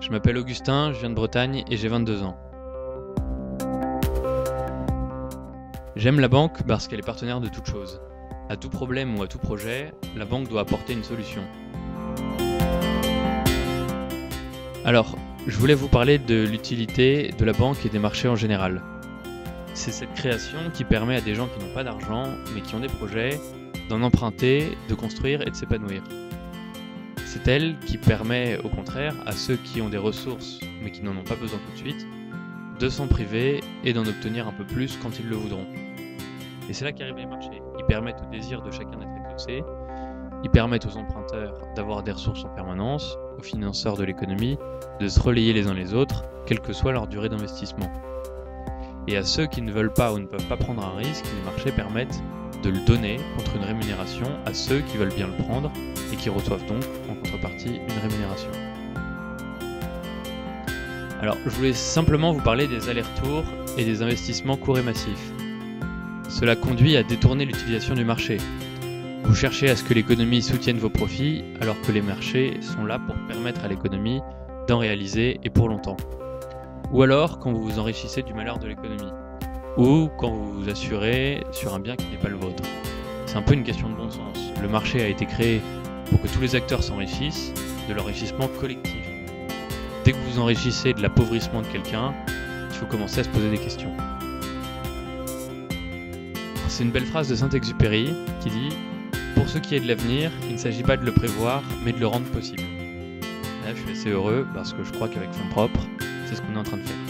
Je m'appelle Augustin, je viens de Bretagne et j'ai 22 ans. J'aime la banque parce qu'elle est partenaire de toute chose. À tout problème ou à tout projet, la banque doit apporter une solution. Alors, je voulais vous parler de l'utilité de la banque et des marchés en général. C'est cette création qui permet à des gens qui n'ont pas d'argent, mais qui ont des projets, d'en emprunter, de construire et de s'épanouir. C'est elle qui permet, au contraire, à ceux qui ont des ressources, mais qui n'en ont pas besoin tout de suite, de s'en priver et d'en obtenir un peu plus quand ils le voudront. Et c'est là qu'arrivent les marchés. Ils permettent au désir de chacun d'être exaucé, ils permettent aux emprunteurs d'avoir des ressources en permanence, aux financeurs de l'économie de se relayer les uns les autres, quelle que soit leur durée d'investissement. Et à ceux qui ne veulent pas ou ne peuvent pas prendre un risque, les marchés permettent de le donner contre une rémunération à ceux qui veulent bien le prendre et qui reçoivent donc en contrepartie une rémunération. Alors, je voulais simplement vous parler des allers-retours et des investissements courts et massifs. Cela conduit à détourner l'utilisation du marché. Vous cherchez à ce que l'économie soutienne vos profits alors que les marchés sont là pour permettre à l'économie d'en réaliser et pour longtemps. Ou alors quand vous vous enrichissez du malheur de l'économie. Ou quand vous vous assurez sur un bien qui n'est pas le vôtre. C'est un peu une question de bon sens. Le marché a été créé pour que tous les acteurs s'enrichissent de l'enrichissement collectif. Dès que vous enrichissez de l'appauvrissement de quelqu'un, il faut commencer à se poser des questions. C'est une belle phrase de Saint-Exupéry qui dit « Pour ce qui est de l'avenir, il ne s'agit pas de le prévoir, mais de le rendre possible ». Là, je suis assez heureux parce que je crois qu'avec fonds propres, c'est ce qu'on est en train de faire.